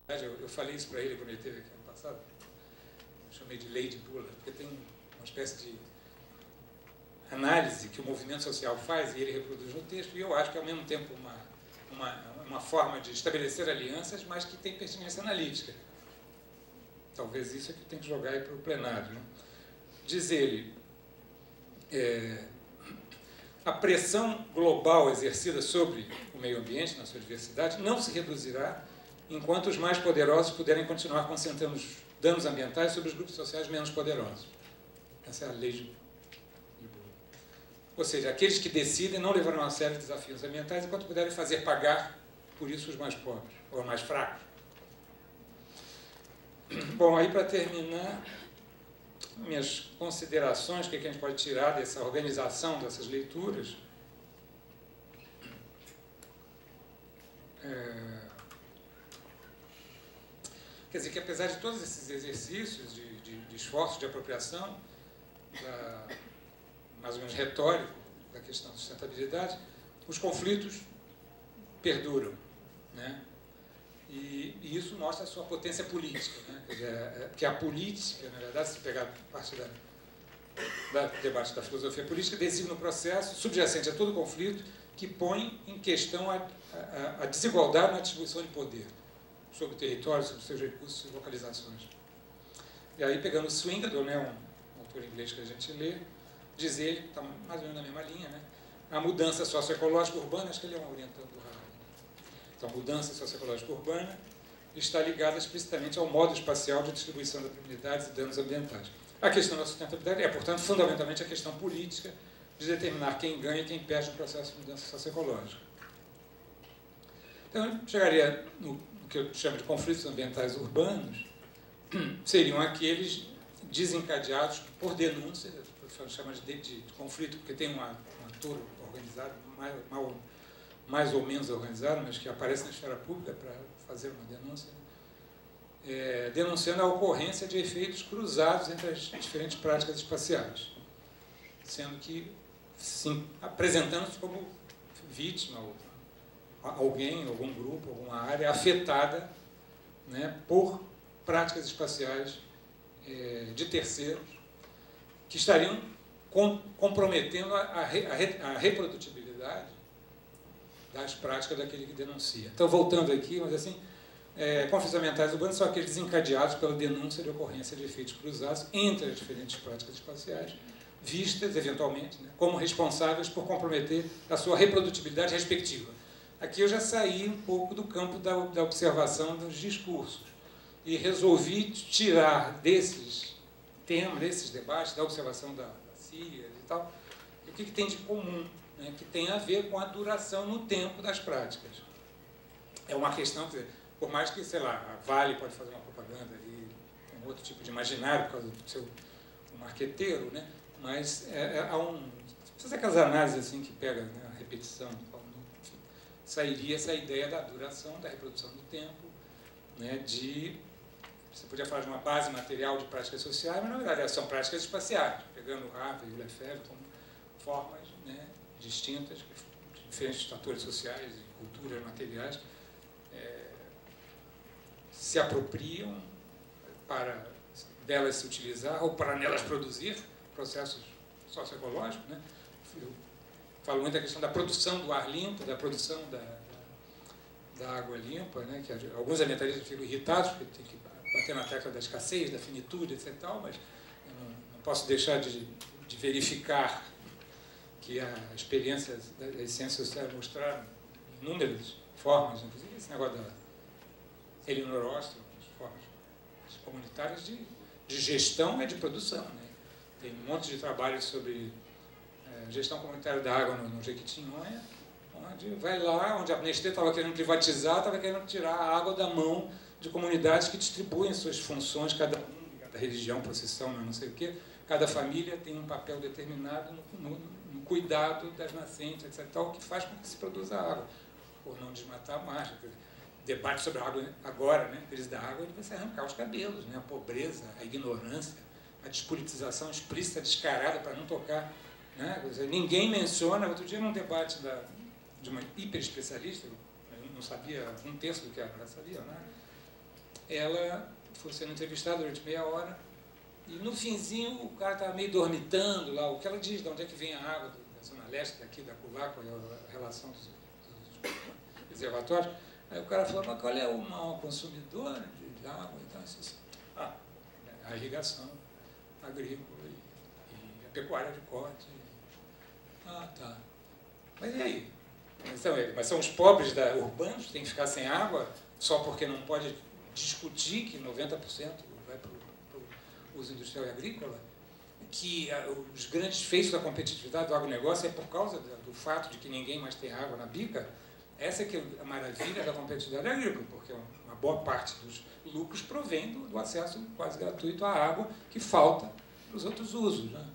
Eu falei isso para ele quando ele esteve aqui ano passado. Eu chamei de lei de Buller, porque tem uma espécie de análise que o movimento social faz e ele reproduz no texto, e eu acho que é ao mesmo tempo uma forma de estabelecer alianças, mas que tem pertinência analítica. Talvez isso é que tem que jogar aí para o plenário. Né? Diz ele, a pressão global exercida sobre o meio ambiente, na sua diversidade, não se reduzirá enquanto os mais poderosos puderem continuar concentrando os danos ambientais sobre os grupos sociais menos poderosos. Essa é a lei de Buller. Ou seja, aqueles que decidem não levarão a sério desafios ambientais enquanto puderem fazer pagar por isso os mais pobres, ou mais fracos. Bom, aí para terminar, minhas considerações, o que a gente pode tirar dessa organização dessas leituras. Quer dizer que, apesar de todos esses exercícios de esforço de apropriação, mais ou menos retórico, da questão da sustentabilidade, os conflitos perduram, né? E isso mostra a sua potência política, né? Quer dizer, que a política, na verdade, se pegar parte do debate da filosofia política, designa um processo subjacente a todo conflito que põe em questão a desigualdade na distribuição de poder sobre o território, sobre seus recursos e localizações. E aí, pegando o Swingle, né, um autor inglês que a gente lê, diz ele, que está mais ou menos na mesma linha, né, a mudança socioecológica urbana, acho que ele é um orientador do Harari. Então, a mudança socioecológica urbana está ligada explicitamente ao modo espacial de distribuição de oportunidades e danos ambientais. A questão da sustentabilidade é, portanto, fundamentalmente a questão política de determinar quem ganha e quem perde no processo de mudança socioecológica. Então, eu chegaria no que eu chamo de conflitos ambientais urbanos, seriam aqueles desencadeados por denúncia, eu chamo de conflito, porque tem um ator organizado, mais ou menos organizado, mas que aparece na esfera pública para fazer uma denúncia, denunciando a ocorrência de efeitos cruzados entre as diferentes práticas espaciais, sendo que, sim, apresentando-se como vítima, ou alguém, algum grupo, alguma área afetada, né, por práticas espaciais de terceiros que estariam comprometendo a reprodutibilidade das práticas daquele que denuncia. Então, voltando aqui, mas assim, conflitos ambientais urbanos são aqueles desencadeados pela denúncia de ocorrência de efeitos cruzados entre as diferentes práticas espaciais, vistas, eventualmente, né, como responsáveis por comprometer a sua reprodutibilidade respectiva. Aqui eu já saí um pouco do campo da observação dos discursos e resolvi tirar desses temas, desses debates, da observação da Síria e tal, o que tem de comum, né, que tem a ver com a duração no tempo das práticas. É uma questão, quer dizer, por mais que, sei lá, a Vale pode fazer uma propaganda e um outro tipo de imaginário por causa do seu marqueteiro, né, mas há precisa aquelas análises assim que pega, né, a repetição, sairia essa ideia da duração, da reprodução do tempo, né, você podia falar de uma base material de práticas sociais, mas na verdade são práticas espaciais, pegando o Harvey e o Lefebvre como formas, né, distintas, de diferentes fatores sociais e culturas materiais, se apropriam para delas se utilizar ou para nelas produzir processos socioecológicos, né? Eu falo muito da questão da produção do ar limpo, da produção da água limpa, né? Que alguns ambientalistas ficam irritados porque tem que bater na tecla da escassez, da finitude, etc. Mas eu não posso deixar de verificar que a experiência das ciências sociais mostraram inúmeras formas, inclusive esse negócio da Elinor Ostrom, as formas comunitárias de gestão e de produção, né? Tem um monte de trabalhos sobre gestão comunitária da água no Jequitinhonha, onde vai lá, onde a Nestlé estava querendo privatizar, estava querendo tirar a água da mão de comunidades que distribuem suas funções, cada religião, procissão, não sei o quê, cada família tem um papel determinado no cuidado das nascentes, etc., tal, que faz com que se produza água, por não desmatar a margem. Debate sobre a água agora, né, crise da água, ele vai se arrancar os cabelos, né, a pobreza, a ignorância, a despolitização explícita, descarada, para não tocar, né, ninguém menciona. Outro dia, num debate de uma hiperespecialista, eu não sabia um terço do que ela sabia, né, ela foi sendo entrevistada durante meia hora, e no finzinho o cara estava meio dormitando lá, o que ela diz, de onde é que vem a água da Zona Leste, daqui, da Cuba, qual é a relação dos reservatórios. Aí o cara falou, mas qual é o maior consumidor de água? Então, assim, a irrigação agrícola e a pecuária de corte. Ah, tá. Mas e aí? Mas são os pobres urbanos que têm que ficar sem água só porque não pode discutir que 90% vai para o uso industrial e agrícola? Que os grandes feitos da competitividade do agronegócio é por causa do fato de que ninguém mais tem água na bica? Essa que é a maravilha da competitividade agrícola, porque uma boa parte dos lucros provém do acesso quase gratuito à água que falta para os outros usos, né?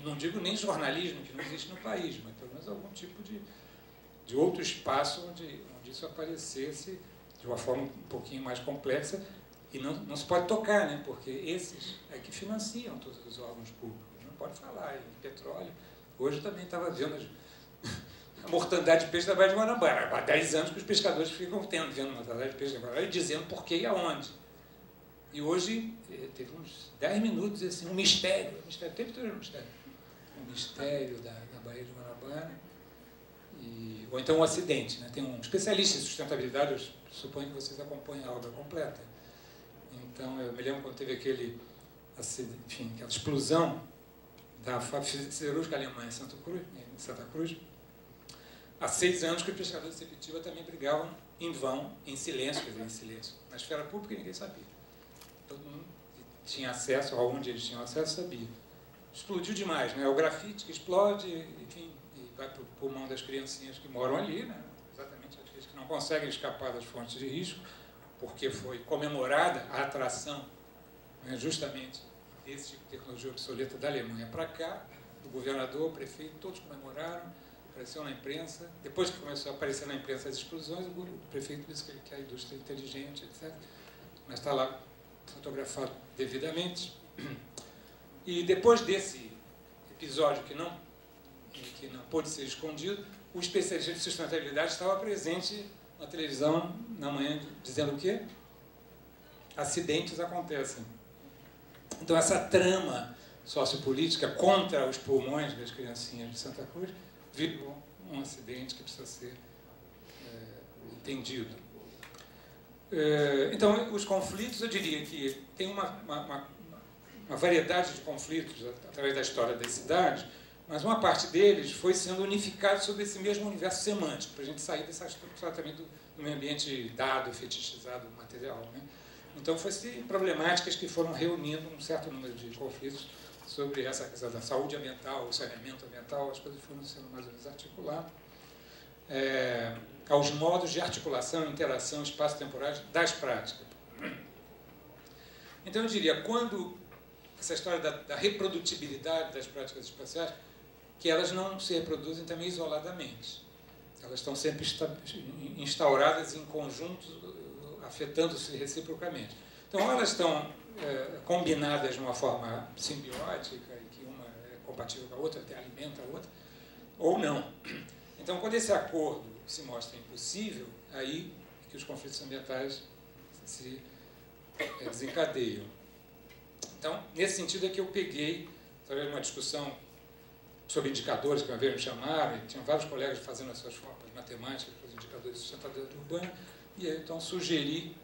Não digo nem jornalismo, que não existe no país, mas pelo menos algum tipo de outro espaço onde isso aparecesse de uma forma um pouquinho mais complexa, e não se pode tocar, né? Porque esses é que financiam todos os órgãos públicos. Não pode falar em petróleo. Hoje também estava vendo a mortandade de peixe da Baía de Guanabara. Há 10 anos que os pescadores ficam vendo a mortandade de peixe da Guanabara e dizendo por quê e aonde. E hoje teve uns 10 minutos, assim, um mistério. O tempo todo era um mistério. O mistério da Baía de Guanabara. Ou então um acidente, né? Tem um especialista em sustentabilidade, eu suponho que vocês acompanhem a obra completa. Então, eu me lembro quando teve aquela explosão da fábrica siderúrgica alemã em Santa Cruz. Há 6 anos que os pescadores de Sepetiba também brigavam em vão, em silêncio, quer dizer, em silêncio. Na esfera pública ninguém sabia. Todo mundo que tinha acesso, ou onde eles tinham acesso, sabia. Explodiu demais, né? O grafite que explode, enfim, e vai para o pulmão das criancinhas que moram ali, né? Exatamente aqueles que não conseguem escapar das fontes de risco, porque foi comemorada a atração, né, justamente desse tipo de tecnologia obsoleta da Alemanha para cá, o governador, o prefeito, todos comemoraram, apareceu na imprensa. Depois que começou a aparecer na imprensa as explosões, o prefeito disse que ele quer a indústria inteligente, etc. Mas está lá fotografado devidamente. E depois desse episódio que não pôde ser escondido, o especialista de sustentabilidade estava presente na televisão na manhã dizendo o quê? Acidentes acontecem. Então essa trama sociopolítica contra os pulmões das criancinhas de Santa Cruz virou um acidente que precisa ser entendido. Então, os conflitos, eu diria que tem uma variedade de conflitos através da história das cidades, mas uma parte deles foi sendo unificado sobre esse mesmo universo semântico, para a gente sair dessa tratamento do meio ambiente dado, fetichizado, material, né? Então, foram problemáticas que foram reunindo um certo número de conflitos sobre essa questão da saúde ambiental, o saneamento ambiental, as coisas foram sendo mais ou menos articuladas, aos modos de articulação, interação, espaço-temporais das práticas. Então, eu diria, quando essa história da reprodutibilidade das práticas espaciais, que elas não se reproduzem também isoladamente. Elas estão sempre instauradas em conjuntos, afetando-se reciprocamente. Então, elas estão combinadas de uma forma simbiótica, e que uma é compatível com a outra, até alimenta a outra, ou não. Então, quando esse acordo se mostra impossível, aí que os conflitos ambientais se desencadeiam. Então, nesse sentido é que eu peguei, através de uma discussão sobre indicadores, que uma vez me chamaram, e tinham vários colegas fazendo as suas formas matemáticas para os indicadores de sustentabilidade urbana, e aí, então, sugeri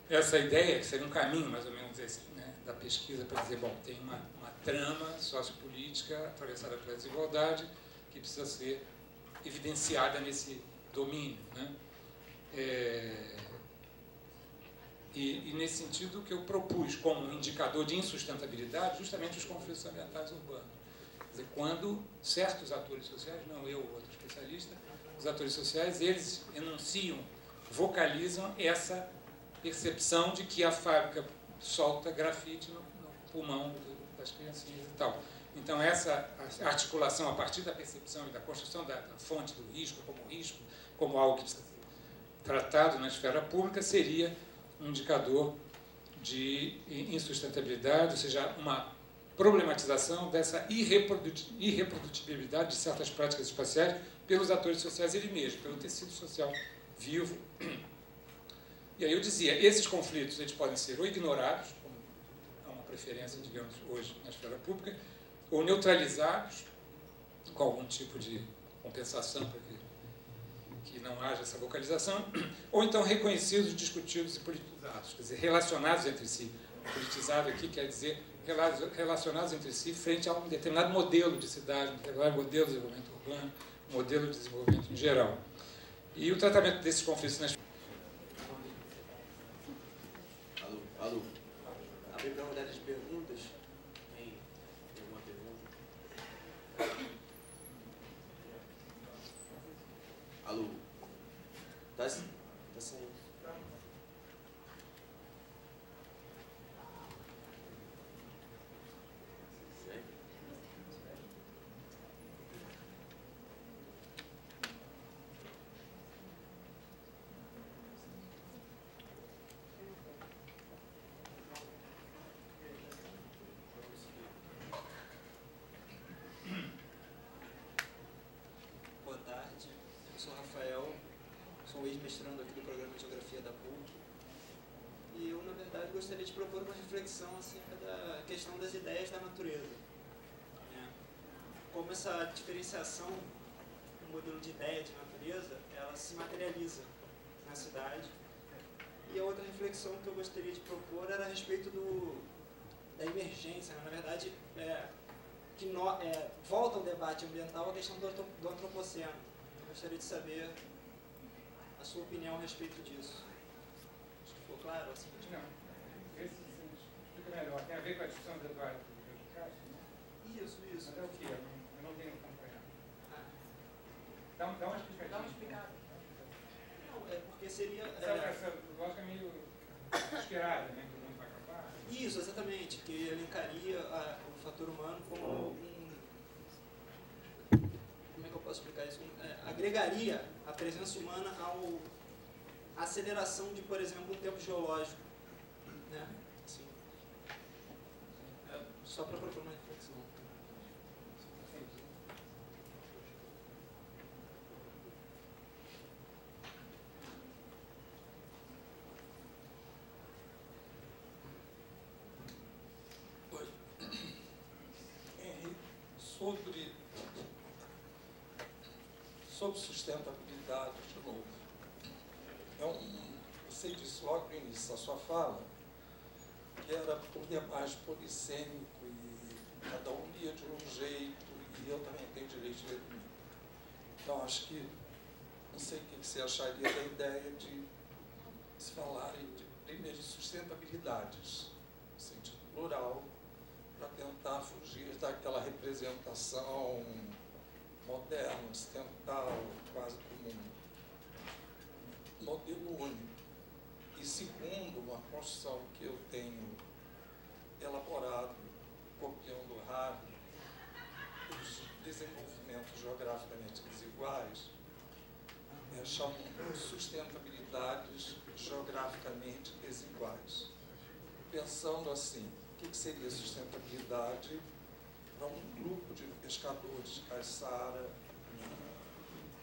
essa ideia, que seria um caminho, mais ou menos, esse, né, da pesquisa, para dizer, bom, tem uma trama sociopolítica atravessada pela desigualdade que precisa ser evidenciada nesse domínio, né? E nesse sentido que eu propus como indicador de insustentabilidade justamente os conflitos ambientais urbanos. Quer dizer, quando certos atores sociais, não eu ou outro especialista, os atores sociais, eles enunciam, vocalizam essa percepção de que a fábrica solta grafite no pulmão das criancinhas e tal. Então, essa articulação a partir da percepção e da construção da fonte do risco, como algo que precisa ser tratado na esfera pública, seria um indicador de insustentabilidade, ou seja, uma problematização dessa irreprodutibilidade de certas práticas espaciais pelos atores sociais ele mesmo, pelo tecido social vivo E aí eu dizia, esses conflitos eles podem ser ou ignorados, como há uma preferência, digamos, hoje na esfera pública, ou neutralizados com algum tipo de compensação para que não haja essa vocalização, ou então reconhecidos, discutidos e politizados, quer dizer, relacionados entre si. Politizado aqui quer dizer relacionados entre si frente a um determinado modelo de cidade, um determinado modelo de desenvolvimento urbano, um modelo de desenvolvimento em geral. E o tratamento desses conflitos nas... Alô. Abre para uma rodada de perguntas. Tem alguma pergunta? Alô. Tá saindo. Boa tarde, eu sou Rafael, sou ex-mestrando aqui do programa de Geografia da PUC e eu, na verdade, gostaria de propor uma reflexão acerca da questão das ideias da natureza. Né? Como essa diferenciação do modelo de ideia de natureza, ela se materializa na cidade. E a outra reflexão que eu gostaria de propor era a respeito da emergência, né? Na verdade, volta ao debate ambiental a questão do antropoceno. Eu gostaria de saber a sua opinião a respeito disso. Acho que ficou claro? Assim, Não, esse explica melhor. Tem a ver com a discussão do Eduardo de Castro, né? Isso. Mas é o quê? Eu não tenho acompanhado. Dá uma explicação. Dá uma explicada. Não, é porque seria... Essa lógica é meio inspirada, né? Que o mundo vai acabar. Isso, exatamente, que elencaria o fator humano como como é que eu posso explicar isso? Agregaria a presença humana à aceleração de, por exemplo, um tempo geológico. Né? Assim, só para propor uma reflexão. Sobre sustentabilidade, de novo. Você disse logo no início da sua fala que era por demais polissêmico e cada um lia de um jeito e eu também tenho direito de ler do meu. Então, acho que, não sei o que você acharia da ideia de se falarem primeiro de sustentabilidades, no sentido plural, para tentar fugir daquela representação moderno, ocidental, quase comum. Modelo único. E segundo, uma construção que eu tenho elaborado, copiando Harvey, os desenvolvimentos geograficamente desiguais, chamam sustentabilidades geograficamente desiguais. Pensando assim, o que seria sustentabilidade para um grupo de pescadores de caiçara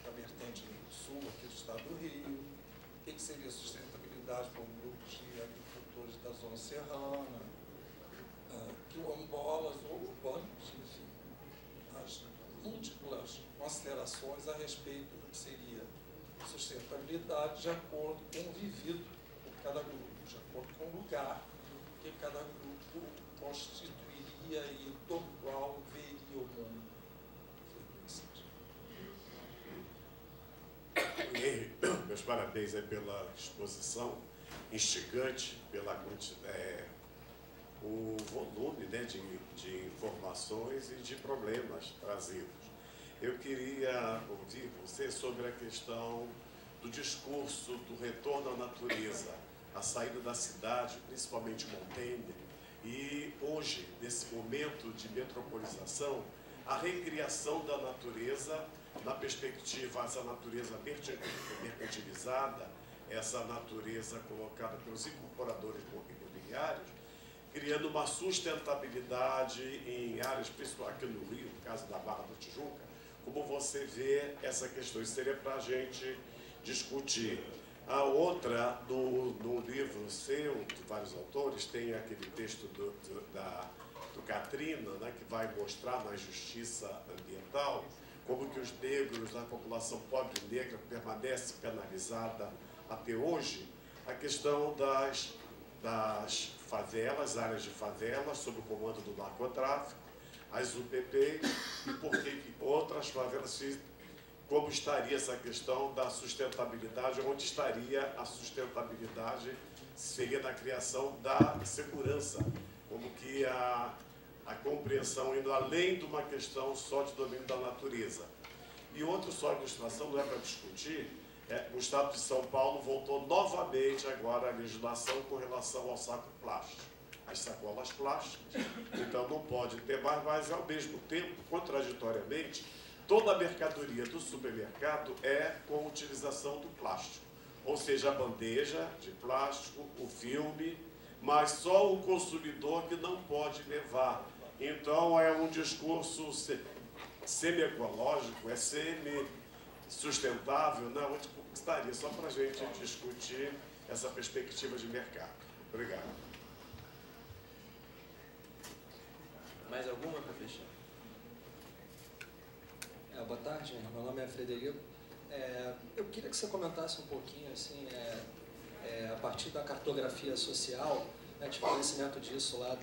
na vertente sul aqui do estado do Rio? O que seria sustentabilidade para um grupo de agricultores da zona serrana, quilombolas ou urbanos, enfim, as múltiplas considerações a respeito do que seria sustentabilidade de acordo com o vivido por cada grupo, de acordo com o lugar que cada grupo constituiria e do qual veria o mundo. Meus parabéns pela exposição instigante, pela o volume, né, de informações e de problemas trazidos. Eu queria ouvir você sobre a questão do discurso do retorno à natureza, a saída da cidade, principalmente Montaigne, e hoje, nesse momento de metropolização, a recriação da natureza na perspectiva, essa natureza mercantilizada, essa natureza colocada pelos incorporadores imobiliários, criando uma sustentabilidade em áreas, principalmente aqui no Rio, no caso da Barra da Tijuca. Como você vê essa questão? Isso seria para a gente discutir. A outra, no livro seu, de vários autores, tem aquele texto do Katrina, né, que vai mostrar na justiça ambiental como que os negros, a população pobre e negra permanece penalizada até hoje, a questão das favelas, áreas de favelas, sob o comando do narcotráfico, as UPP, e por que outras favelas, como estaria essa questão da sustentabilidade, onde estaria a sustentabilidade, seria na criação da segurança, como que a compreensão indo além de uma questão só de domínio da natureza. E outro só ilustração, não é para discutir, o Estado de São Paulo voltou novamente agora à legislação com relação ao saco plástico, as sacolas plásticas. Então não pode ter mais, mas ao mesmo tempo, contraditoriamente, toda a mercadoria do supermercado é com utilização do plástico. Ou seja, a bandeja de plástico, o filme, mas só o consumidor que não pode levar. Então é um discurso semi-ecológico, é semi-sustentável, né? Onde estaria só para a gente discutir essa perspectiva de mercado. Obrigado. Mais alguma para fechar? Boa tarde, meu nome é Frederico. Eu queria que você comentasse um pouquinho, assim, a partir da cartografia social, né, tive conhecimento disso lá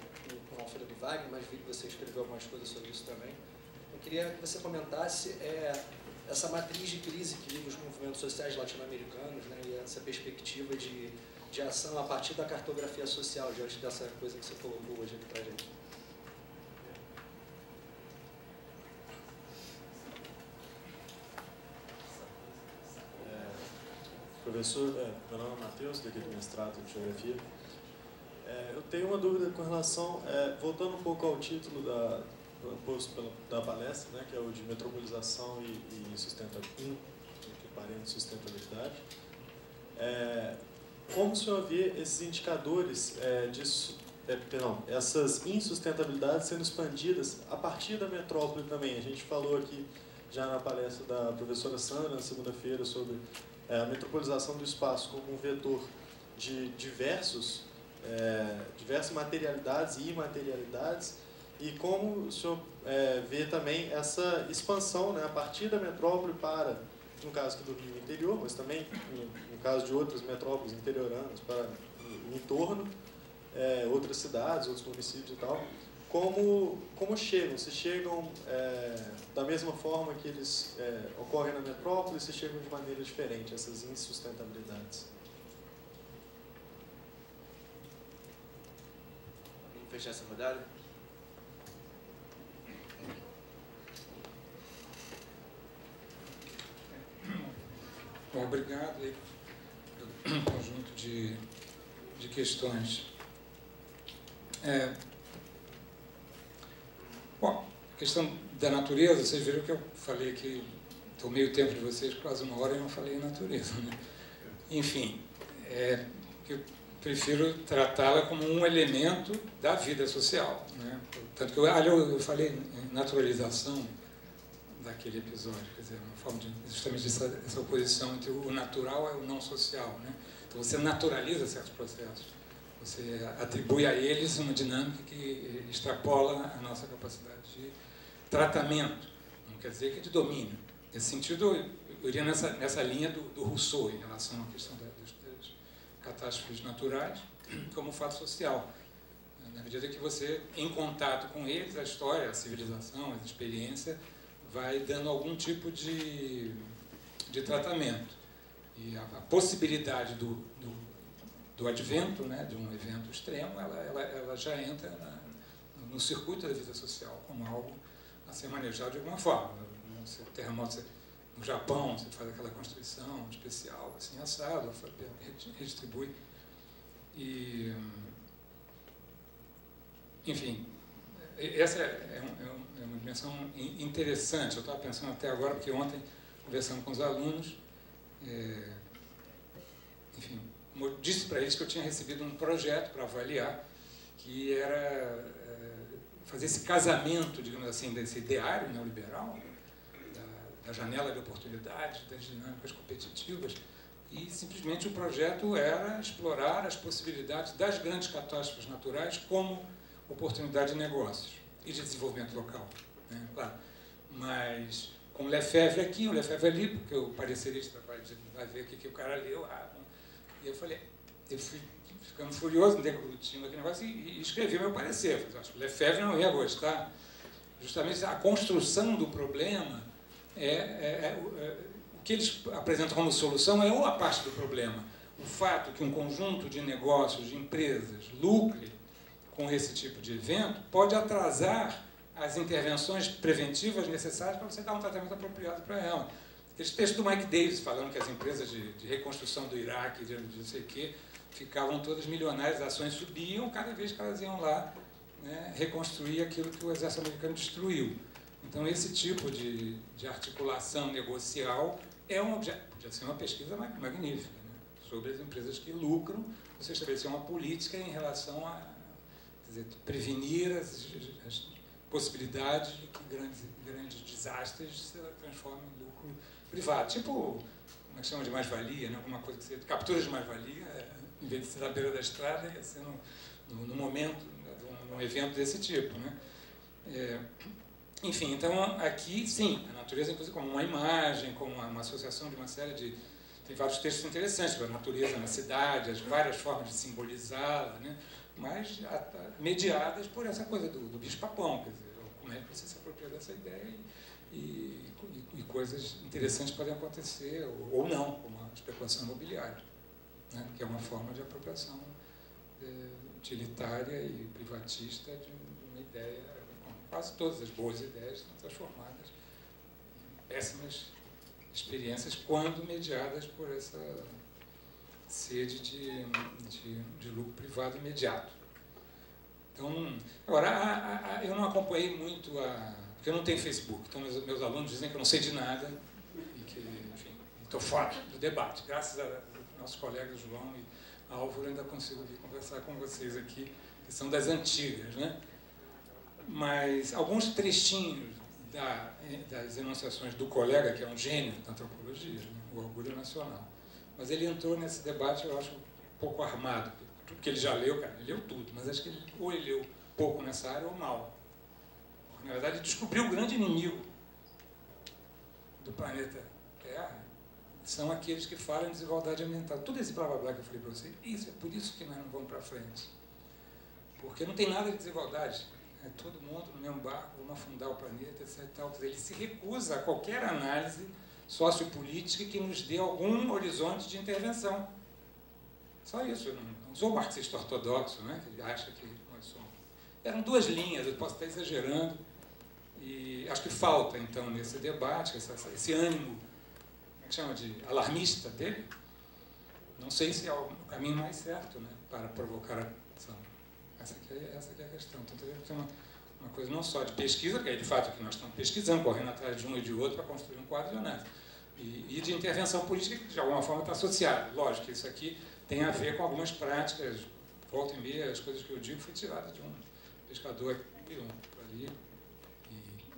com o Alfredo Wagner, mas vi que você escreveu algumas coisas sobre isso também. Eu queria que você comentasse essa matriz de crise que vive os movimentos sociais latino-americanos, né, e essa perspectiva de ação a partir da cartografia social, diante dessa coisa que você colocou hoje aqui para a gente. Professor, meu nome é Matheus, daqui do mestrado de Geografia. Eu tenho uma dúvida com relação, voltando um pouco ao título proposto da palestra, né, que é o de metropolização e sustentabilidade. Como o senhor vê esses indicadores essas insustentabilidades sendo expandidas a partir da metrópole também? A gente falou aqui já na palestra da professora Sandra, na segunda-feira, sobre a metropolização do espaço como um vetor de diversas materialidades e imaterialidades, e como o senhor vê também essa expansão, né, a partir da metrópole para, no caso aqui do Rio interior, mas também no caso de outras metrópoles interioranas, para o entorno, outras cidades, outros municípios e tal, como chegam? Se chegam da mesma forma que eles ocorrem na metrópole, se chegam de maneira diferente, essas insustentabilidades? Vamos fechar essa rodada? Bom, obrigado aí pelo conjunto de questões. Bom, a questão da natureza, vocês viram que eu falei aqui, tomei o tempo de vocês, quase uma hora, e não falei natureza, né? Enfim, eu prefiro tratá-la como um elemento da vida social, né? Tanto que eu falei em naturalização daquele episódio, quer dizer, uma forma de justamente essa oposição entre o natural e o não social, né? Então você naturaliza certos processos, você atribui a eles uma dinâmica que extrapola a nossa capacidade de tratamento, não quer dizer que é de domínio. Nesse sentido, eu iria nessa linha do Rousseau, em relação à questão das catástrofes naturais como fato social. Na medida que você, em contato com eles, a história, a civilização, a experiência, vai dando algum tipo de tratamento. E a possibilidade do advento, né, de um evento extremo, ela já entra no circuito da vida social como algo a ser manejado de alguma forma. No terremoto, no Japão, você faz aquela construção especial, assim, assado, redistribui. E, enfim, essa é uma dimensão interessante. Eu estava pensando até agora, porque ontem, conversando com os alunos, enfim, disse para eles que eu tinha recebido um projeto para avaliar, que era fazer esse casamento, digamos assim, desse ideário neoliberal, da janela de oportunidades, das dinâmicas competitivas, e simplesmente o projeto era explorar as possibilidades das grandes catástrofes naturais como oportunidade de negócios e de desenvolvimento local, né? Claro. Mas com o Lefebvre aqui, o Lefebvre ali, porque o parecerista vai ver o que o cara leu. E eu falei, eu fui ficando furioso, deglutindo aquele negócio e escrevi meu parecer. Eu falei, acho que o Lefebvre não ia gostar. Justamente a construção do problema o que eles apresentam como solução é uma parte do problema. O fato que um conjunto de negócios, de empresas, lucre com esse tipo de evento pode atrasar as intervenções preventivas necessárias para você dar um tratamento apropriado para ela. Aquele texto do Mike Davis falando que as empresas de reconstrução do Iraque, de não sei o quê, ficavam todas milionárias, as ações subiam cada vez que elas iam lá, né, reconstruir aquilo que o exército americano destruiu. Então, esse tipo de articulação negocial é um objeto. Podia ser uma pesquisa magnífica, né, sobre as empresas que lucram, você estabelecer uma política em relação a, quer dizer, prevenir as possibilidades de que grandes desastres se transformem em lucro privado. Tipo, como é que chama de mais-valia, né? Alguma coisa que você captura de mais-valia, em vez de ser na beira da estrada, ia ser no momento, num evento desse tipo, né? Enfim, então aqui, sim, a natureza, inclusive, como uma imagem, como uma associação de uma série de... Tem vários textos interessantes sobre a natureza na cidade, as várias formas de simbolizá-la, né? Mas mediadas por essa coisa do bicho-papão, quer dizer, como é que você se apropria dessa ideia e coisas interessantes podem acontecer, ou não, como a especulação imobiliária, né? Que é uma forma de apropriação utilitária e privatista de uma ideia. Quase todas as boas ideias são transformadas em péssimas experiências quando mediadas por essa sede de lucro privado imediato. Então, agora, eu não acompanhei muito porque eu não tenho Facebook, então meus alunos dizem que eu não sei de nada e que, enfim, estou fora do debate. Graças a nossos colegas João e Álvaro, ainda consigo vir conversar com vocês aqui, que são das antigas, né? Mas alguns trechinhos das enunciações do colega, que é um gênio da antropologia, né? O Orgulho Nacional. Mas ele entrou nesse debate, eu acho, um pouco armado. Tudo que ele já leu, cara, ele leu tudo, mas acho que ou ele leu pouco nessa área ou mal. Porque, na verdade, ele descobriu o grande inimigo do planeta Terra, são aqueles que falam em desigualdade ambiental. Tudo esse blá blá blá que eu falei para vocês, é por isso que nós não vamos para frente. Porque não tem nada de desigualdade. É todo mundo no mesmo barco, vamos afundar o planeta, etc. Ele se recusa a qualquer análise sociopolítica que nos dê algum horizonte de intervenção. Só isso. Eu não sou marxista ortodoxo, né, que acha que nós somos. Eram duas linhas, eu posso estar exagerando, e acho que falta, então, nesse debate, esse ânimo, como é que chama, de alarmista dele. Não sei se é o caminho mais certo, né, para provocar a ação. Essa aqui é a questão. Então, teria que ter uma coisa não só de pesquisa, porque é de fato que nós estamos pesquisando, correndo atrás de um e de outro para construir um quadro de análise, e de intervenção política, que de alguma forma está associado. Lógico que isso aqui tem a ver com algumas práticas, volta e meia, as coisas que eu digo foi tirada de um pescador aqui, ali,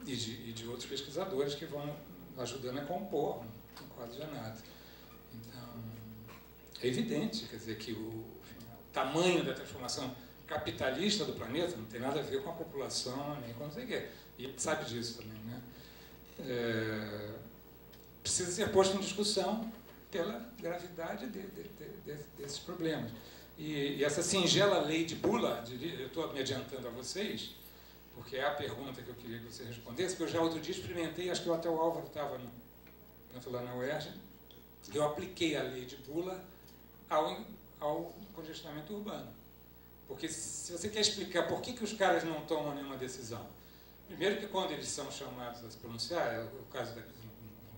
e de outros pesquisadores que vão ajudando a compor um quadro de análise. Então, é evidente, quer dizer, que o tamanho da transformação capitalista do planeta não tem nada a ver com a população, nem com não sei o quê. E ele sabe disso também, né? Precisa ser posto em discussão pela gravidade desses problemas. E essa singela lei de Bullard, eu estou me adiantando a vocês, porque é a pergunta que eu queria que você respondesse, porque eu já outro dia experimentei, acho que até o Álvaro estava lá na UERJ, eu apliquei a lei de Bullard ao congestionamento urbano. Porque se você quer explicar por que os caras não tomam nenhuma decisão, primeiro que quando eles são chamados a se pronunciar, é o caso da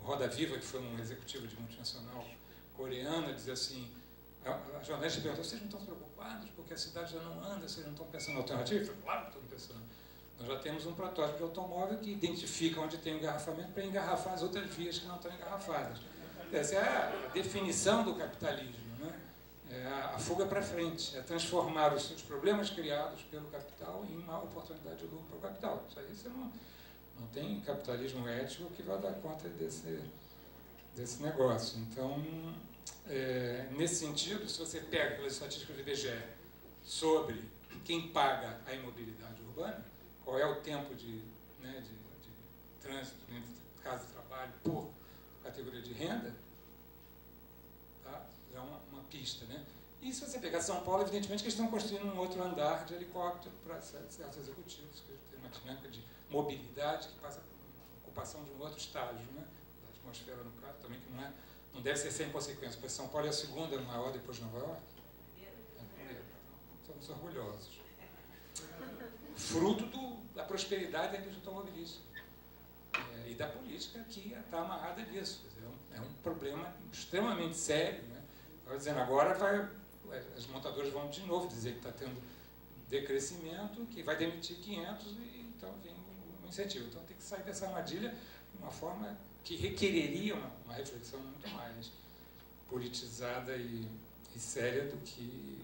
Roda Viva, que foi um executivo de multinacional coreana, diz assim, a jornalista perguntou, vocês não estão preocupados porque a cidade já não anda, vocês não estão pensando em alternativa? Eu falei, claro que estamos pensando. Nós já temos um protótipo de automóvel que identifica onde tem o engarrafamento para engarrafar as outras vias que não estão engarrafadas. Essa é a definição do capitalismo. É a fuga para frente, é transformar os seus problemas criados pelo capital em uma oportunidade de lucro para o capital. Isso aí você não tem capitalismo ético que vai dar conta desse negócio. Então, nesse sentido, se você pega pelas estatísticas do IBGE sobre quem paga a imobilidade urbana, qual é o tempo de trânsito entre casa e trabalho por categoria de renda, tá? É uma pista, né? E se você pegar São Paulo, evidentemente que eles estão construindo um outro andar de helicóptero para certos executivos, que tem uma dinâmica de mobilidade que passa por uma ocupação de um outro estágio, né? Da atmosfera, no caso, também que não deve ser sem consequências, porque São Paulo é a segunda maior depois de Nova York. É a primeira. Estamos orgulhosos. Fruto da prosperidade da indústria automobilística. E da política que está amarrada nisso. É um problema extremamente sério, né? Estava dizendo, agora as montadoras vão de novo dizer que está tendo decrescimento, que vai demitir 500 e então vem um incentivo. Então tem que sair dessa armadilha de uma forma que requereria uma reflexão muito mais politizada e séria do que,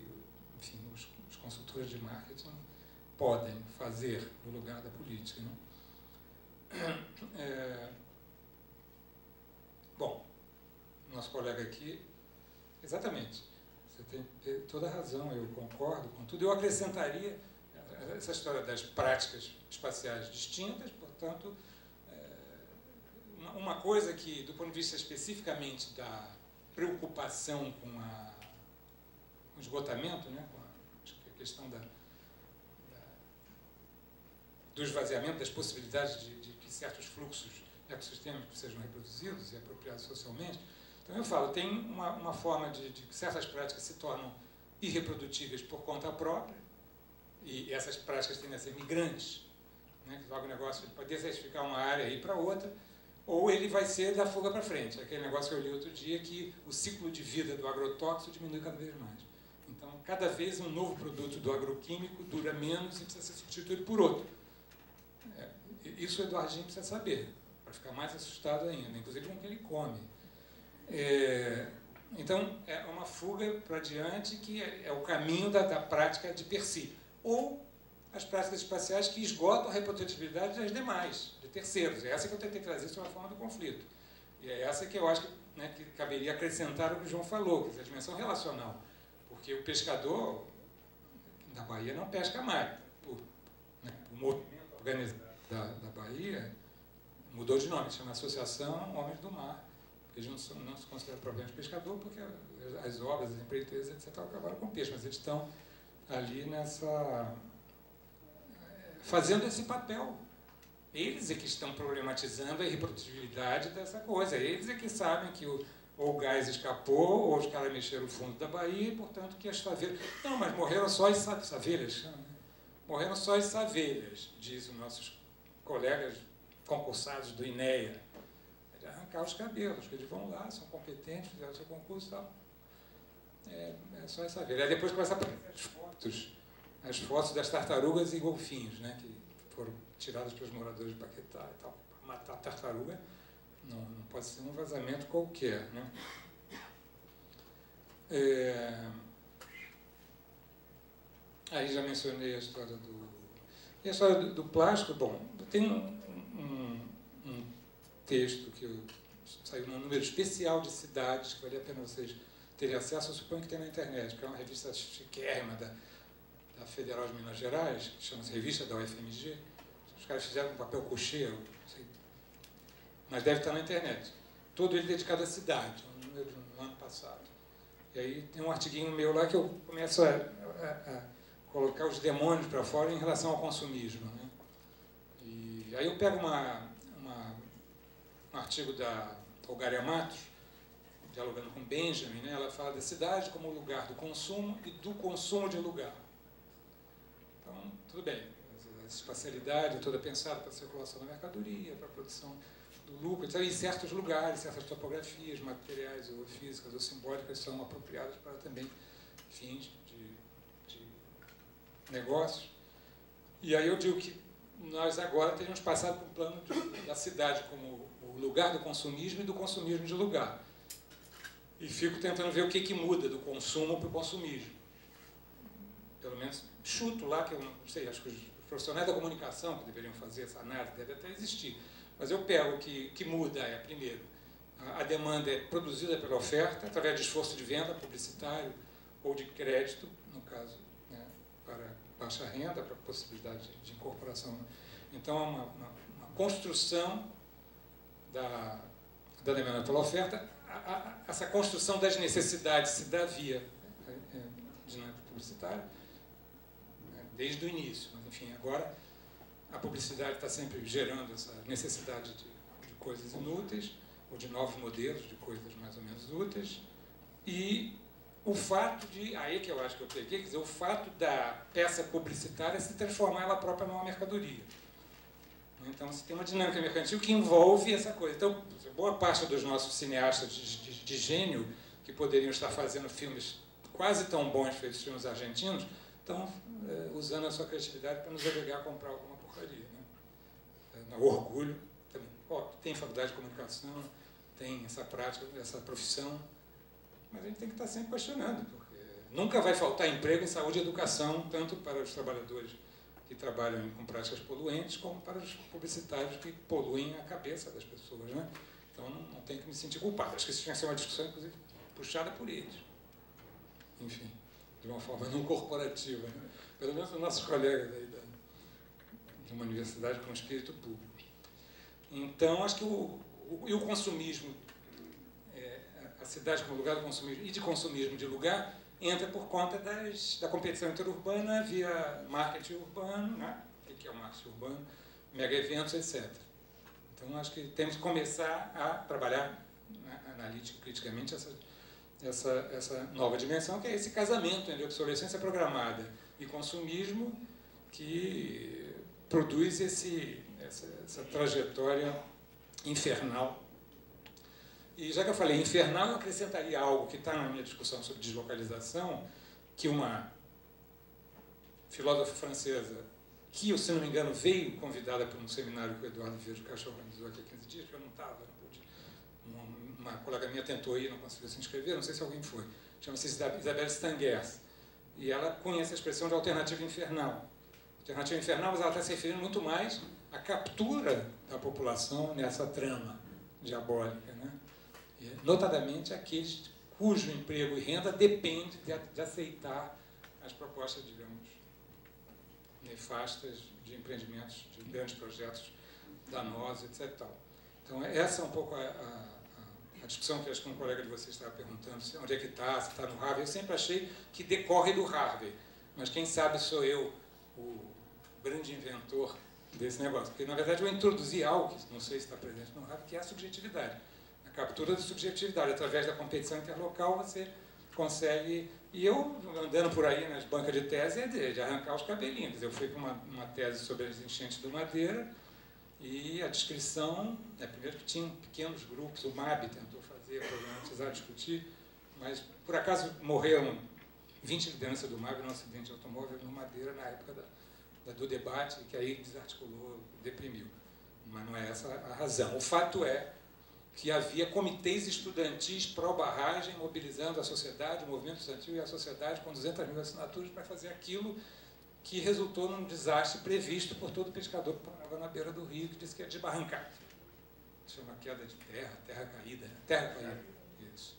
enfim, os consultores de marketing podem fazer no lugar da política, né? Bom, nosso colega aqui, exatamente, você tem toda a razão, eu concordo com tudo. Eu acrescentaria essa história das práticas espaciais distintas, portanto, uma coisa que, do ponto de vista especificamente da preocupação com o esgotamento, né, com a questão do esvaziamento, das possibilidades de que certos fluxos ecossistêmicos sejam reproduzidos e apropriados socialmente. Então, eu falo, tem uma forma de que certas práticas se tornam irreprodutíveis por conta própria, e essas práticas tendem a ser migrantes, né, que logo o negócio pode desertificar uma área e ir para outra, ou ele vai ser da fuga para frente. Aquele negócio que eu li outro dia, que o ciclo de vida do agrotóxico diminui cada vez mais. Então, cada vez um novo produto do agroquímico dura menos e precisa ser substituído por outro. Isso o Eduardinho precisa saber, para ficar mais assustado ainda, inclusive com o que ele come. Então, é uma fuga para diante que é o caminho da prática de per si. Ou as práticas espaciais que esgotam a reprodutibilidade das demais, de terceiros. É essa que eu tentei trazer sobre a forma do conflito. E é essa que eu acho que caberia acrescentar o que o João falou, que é a dimensão relacional. Porque o pescador na Bahia não pesca mais. O movimento organizado da Bahia mudou de nome, se chama Associação Homens do Mar, porque eles não se consideram propriamente pescador, porque as obras, as empreiteiras, etc., acabaram com o peixe, mas eles estão ali fazendo esse papel. Eles é que estão problematizando a irreprodutibilidade dessa coisa, eles é que sabem que ou o gás escapou, ou os caras mexeram o fundo da Bahia, e, portanto, que as favelas... Não, mas morreram só as savelhas, morreram só as savelhas, dizem nossos colegas concursados do INEA, de arrancar os cabelos, que eles vão lá, são competentes, fizeram o seu concurso e tal. É só essa vez. Aí depois começa a aparecer as fotos das tartarugas e golfinhos, né, que foram tiradas pelos moradores de Paquetá e tal. Para matar a tartaruga não pode ser um vazamento qualquer, né? Aí já mencionei a história E a história do plástico, bom, tem um texto que saiu num número especial de cidades, que vale a pena vocês terem acesso, eu suponho que tem na internet, que é uma revista chiquérrima da Federal de Minas Gerais, que chama-se Revista da UFMG. Os caras fizeram um papel cocheiro, não sei, mas deve estar na internet. Todo ele dedicado à cidade, um número no ano passado. E aí tem um artiguinho meu lá que eu começo a colocar os demônios para fora em relação ao consumismo, né? E aí eu pego um artigo da Olgária Matos, dialogando com Benjamin, né? Ela fala da cidade como lugar do consumo e do consumo de lugar. Então, tudo bem, a espacialidade é toda pensada para a circulação da mercadoria, para a produção do lucro, etc. E certos lugares, certas topografias, materiais ou físicas ou simbólicas são apropriadas para também fins de negócios. E aí eu digo que nós agora teríamos passado para um plano da cidade como o lugar do consumismo e do consumismo de lugar. E fico tentando ver o que muda do consumo para o consumismo. Pelo menos chuto lá, que eu não sei, acho que os profissionais da comunicação que deveriam fazer essa análise, deve até existir. Mas eu pego o que muda primeiro, a demanda é produzida pela oferta, através de esforço de venda publicitário ou de crédito, no caso, né, para baixa renda, para possibilidade de incorporação. Então, é uma construção da demanda pela oferta. Essa construção das necessidades se dá via dinâmica publicitária, né, desde o início. Mas, enfim, agora a publicidade está sempre gerando essa necessidade de coisas inúteis, ou de novos modelos de coisas mais ou menos úteis, e o fato de, aí que eu acho que eu peguei, quer dizer, o fato da peça publicitária se transformar ela própria numa mercadoria. Então, você tem uma dinâmica mercantil que envolve essa coisa. Então, boa parte dos nossos cineastas de gênio, que poderiam estar fazendo filmes quase tão bons feitos filmes argentinos, estão usando a sua criatividade para nos obrigar a comprar alguma porcaria. Né? Orgulho também. Tem faculdade de comunicação, tem essa prática, essa profissão, mas a gente tem que estar sempre questionando, porque nunca vai faltar emprego em saúde e educação, tanto para os trabalhadores que trabalham com práticas poluentes, como para os publicitários que poluem a cabeça das pessoas. Né? Então, não tem que me sentir culpado. Acho que isso tinha que ser uma discussão, inclusive, puxada por eles. Enfim, de uma forma não corporativa. Né? Pelo menos os nossos colegas aí de uma universidade com espírito público. Então, acho que o consumismo, a cidade como lugar do consumismo e de consumismo de lugar, entra por conta da competição interurbana via marketing urbano, né? O que é o marketing urbano, mega eventos, etc. Então, acho que temos que começar a trabalhar, né, analítico, criticamente, essa nova dimensão, que é esse casamento entre obsolescência programada e consumismo que produz essa trajetória infernal. E já que eu falei infernal, eu acrescentaria algo que está na minha discussão sobre deslocalização, que uma filósofa francesa, que, se não me engano, veio convidada para um seminário que o Eduardo Vieira de Castro organizou aqui há 15 dias, que eu não estava, não pude. Uma colega minha tentou ir, não conseguiu se inscrever, não sei se alguém foi. Chama-se Isabelle Stangers. E ela conhece a expressão de alternativa infernal. Alternativa infernal, mas ela está se referindo muito mais à captura da população nessa trama diabólica, né? Notadamente aqueles cujo emprego e renda depende de aceitar as propostas, digamos, nefastas de empreendimentos, de grandes projetos danosos, etc. Então, essa é um pouco a discussão que acho que um colega de vocês estava perguntando, onde é que está, se está no Harvey. Eu sempre achei que decorre do Harvey, mas quem sabe sou eu o grande inventor desse negócio. Porque, na verdade, eu introduzi algo que não sei se está presente no Harvey, que é a subjetividade. A captura da subjetividade. Através da competição interlocal, você consegue... E eu, andando por aí nas bancas de tese, é de arrancar os cabelinhos. Eu fui para uma tese sobre as enchentes do Madeira, e a descrição... primeiro que tinham pequenos grupos, o MAB tentou fazer, problematizar, discutir, mas, por acaso, morreram 20 lideranças do MAB num acidente de automóvel no Madeira, na época do debate, que aí desarticulou, deprimiu. Mas não é essa a razão. O fato é que havia comitês estudantis pró-barragem, mobilizando a sociedade, o movimento estudantil e a sociedade com 200 mil assinaturas para fazer aquilo que resultou num desastre previsto por todo pescador que morava na beira do rio, que disse que ia desbarrancar. Isso é uma queda de terra caída, né? Terra caída. Isso.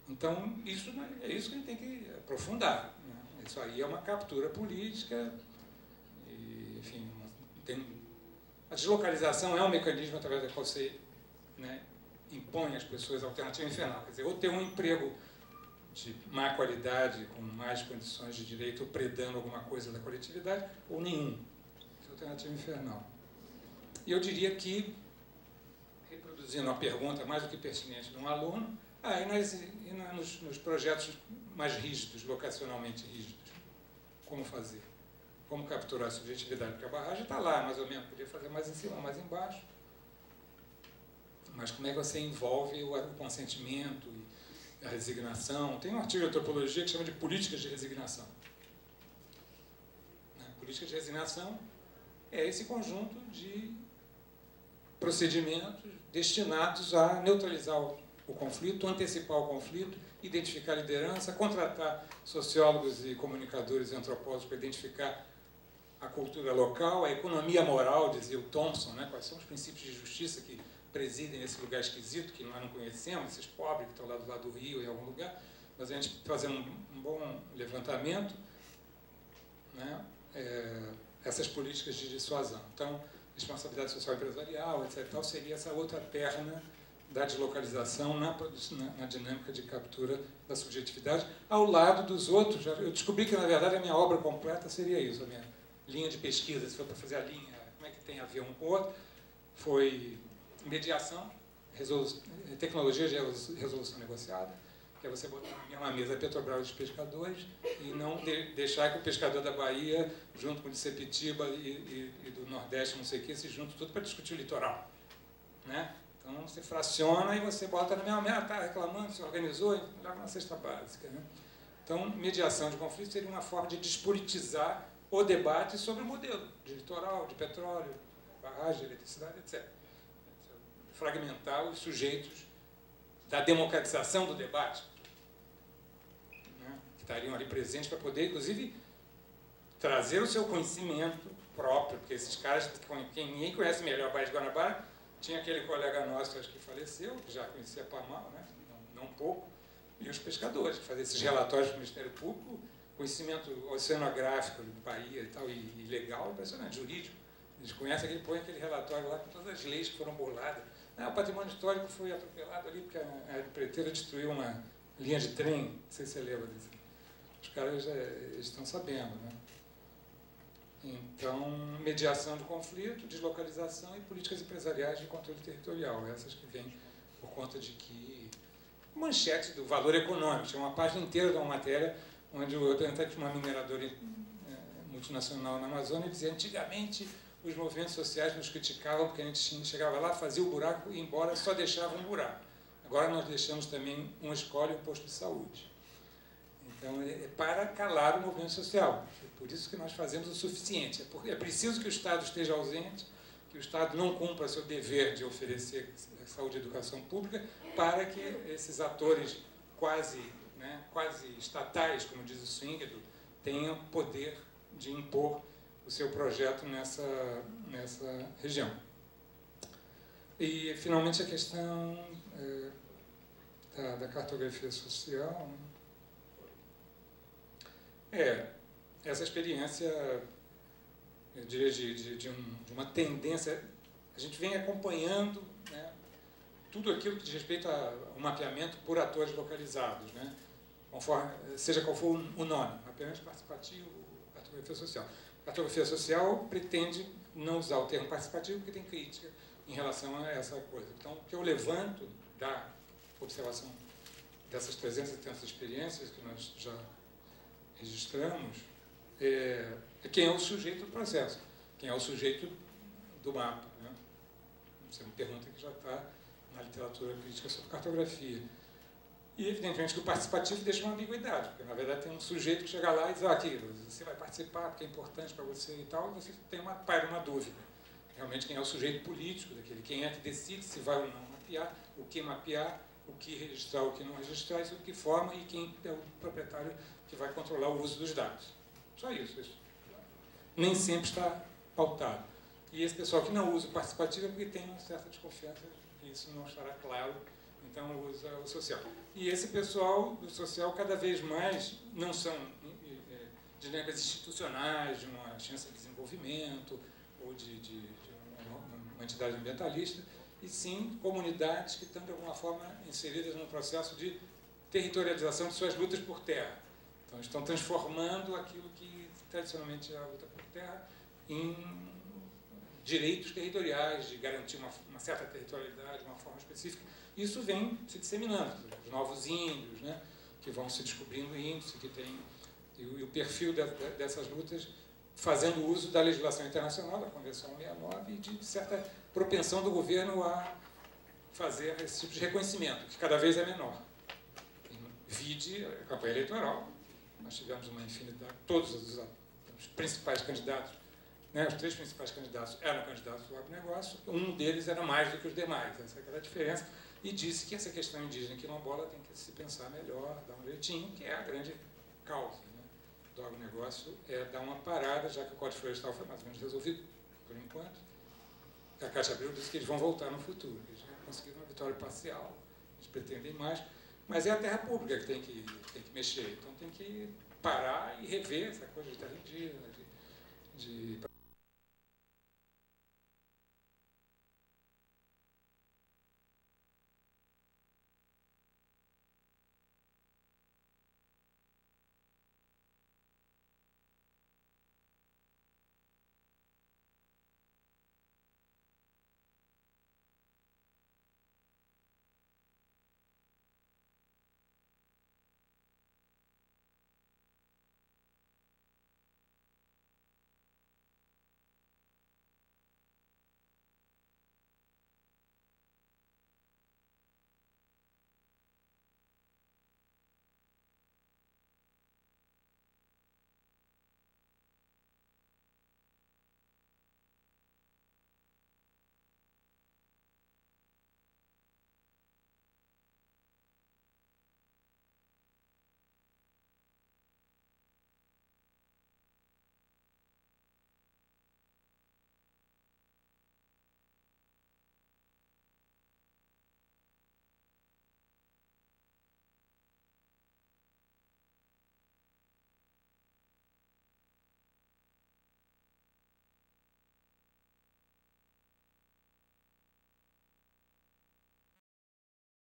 Então, isso é isso que a gente tem que aprofundar. Né? Isso aí é uma captura política, e, enfim, a deslocalização é um mecanismo através do qual você, né, impõe às pessoas a alternativa infernal. Quer dizer, ou ter um emprego de má qualidade, com mais condições de direito, ou predando alguma coisa da coletividade, ou nenhum. Essa é a alternativa infernal. E eu diria que, reproduzindo a pergunta mais do que pertinente de um aluno, nos projetos mais rígidos, locacionalmente rígidos, como fazer? Como capturar a subjetividade? Porque a barragem está lá, mais ou menos, podia fazer mais em cima, mais embaixo. Mas como é que você envolve o consentimento e a resignação? Tem um artigo de antropologia que chama de políticas de resignação. Políticas de resignação é esse conjunto de procedimentos destinados a neutralizar o conflito, antecipar o conflito, identificar a liderança, contratar sociólogos e comunicadores e antropólogos para identificar a cultura local, a economia moral, dizia o Thompson, né? Quais são os princípios de justiça que presidem esse lugar esquisito, que nós não conhecemos, esses pobres que estão lá do lado do rio, em algum lugar, mas a gente fazendo um bom levantamento, né, essas políticas de dissuasão. Então, responsabilidade social empresarial, etc., tal, seria essa outra perna da deslocalização na dinâmica de captura da subjetividade, ao lado dos outros. Eu descobri que, na verdade, a minha obra completa seria isso, a minha linha de pesquisa, se for para fazer a linha, como é que tem a ver um com o outro, foi mediação, tecnologia de resolução negociada, que é você botar uma mesa Petrobras dos pescadores e não deixar que o pescador da Bahia, junto com o de Sepitiba e do Nordeste, não sei o que, se junte tudo para discutir o litoral. Né? Então, você fraciona e você bota na mesma mesa, está reclamando, se organizou, e leva na cesta básica. Né? Então, mediação de conflito seria uma forma de despolitizar o debate sobre o modelo de litoral, de petróleo, barragem, eletricidade, etc. Fragmentar os sujeitos da democratização do debate, né, que estariam ali presentes para poder, inclusive, trazer o seu conhecimento próprio, porque esses caras, quem ninguém conhece melhor a Baía de Guanabara, tinha aquele colega nosso, acho que faleceu, que já conhecia Pamal, né, não pouco, e os pescadores, que faziam esses relatórios do Ministério Público, conhecimento oceanográfico do Bahia e tal, e legal, impressionante, jurídico. Eles conhecem, ele põe aquele relatório lá com todas as leis que foram boladas. O patrimônio histórico foi atropelado ali porque a empreiteira destruiu uma linha de trem, não sei se você lembra disso. Os caras já estão sabendo, né? Então, mediação de conflito, deslocalização e políticas empresariais de controle territorial, essas que vêm por conta de que... Manchete do valor econômico, tinha uma página inteira de uma matéria onde o representante de uma mineradora multinacional na Amazônia dizia: antigamente os movimentos sociais nos criticavam porque a gente chegava lá, fazia o buraco e ia embora, só deixava um buraco. Agora nós deixamos também uma escola e um posto de saúde. Então, é para calar o movimento social. É por isso que nós fazemos o suficiente. É preciso que o Estado esteja ausente, que o Estado não cumpra seu dever de oferecer saúde e educação pública, para que esses atores quase estatais, como diz o Swinglio, tenham poder de impor o seu projeto nessa região. E, finalmente, a questão da cartografia social. Essa experiência, eu diria, de uma tendência. A gente vem acompanhando, né, tudo aquilo que diz respeito ao mapeamento por atores localizados, né, conforme, seja qual for o nome, mapeamento participativo, cartografia social. Cartografia social pretende não usar o termo participativo porque tem crítica em relação a essa coisa. Então, o que eu levanto da observação dessas 370 experiências que nós já registramos é quem é o sujeito do processo, quem é o sujeito do mapa. Né? Isso é uma pergunta que já está na literatura crítica sobre cartografia. E, evidentemente, que o participativo deixa uma ambiguidade, porque, na verdade, tem um sujeito que chega lá e diz: aqui, você vai participar porque é importante para você e tal, e você tem uma dúvida. Realmente, quem é o sujeito político daquele, quem é que decide se vai ou não mapear, o que registrar, o que não registrar, isso de que forma, e quem é o proprietário que vai controlar o uso dos dados. Só isso. Nem sempre está pautado. E esse pessoal que não usa o participativo é porque tem uma certa desconfiança que isso não estará claro, então usa o social. E esse pessoal do social, cada vez mais, não são dinâmicas institucionais de uma agência de desenvolvimento ou de uma entidade ambientalista, e sim comunidades que estão, de alguma forma, inseridas num processo de territorialização de suas lutas por terra. Então, estão transformando aquilo que tradicionalmente é a luta por terra em direitos territoriais, de garantir uma certa territorialidade, uma forma específica. Isso vem se disseminando, os novos índios, né, que vão se descobrindo índios, que tem, e o perfil dessas lutas fazendo uso da legislação internacional, da Convenção 69, e de certa propensão do governo a fazer esse tipo de reconhecimento, que cada vez é menor. Vide a campanha eleitoral, nós tivemos uma infinidade, todos os principais candidatos, né, os 3 principais candidatos eram candidatos do agronegócio, um deles era mais do que os demais, essa é a diferença, e disse que essa questão indígena quilombola tem que se pensar melhor, dar um jeitinho, que é a grande causa, né, do agronegócio, é dar uma parada, já que o Código Florestal foi mais ou menos resolvido, por enquanto, a Caixa Abril disse que eles vão voltar no futuro. Eles já conseguiram uma vitória parcial, eles pretendem mais, mas é a terra pública que tem que mexer. Então tem que parar e rever essa coisa de terra indígena, de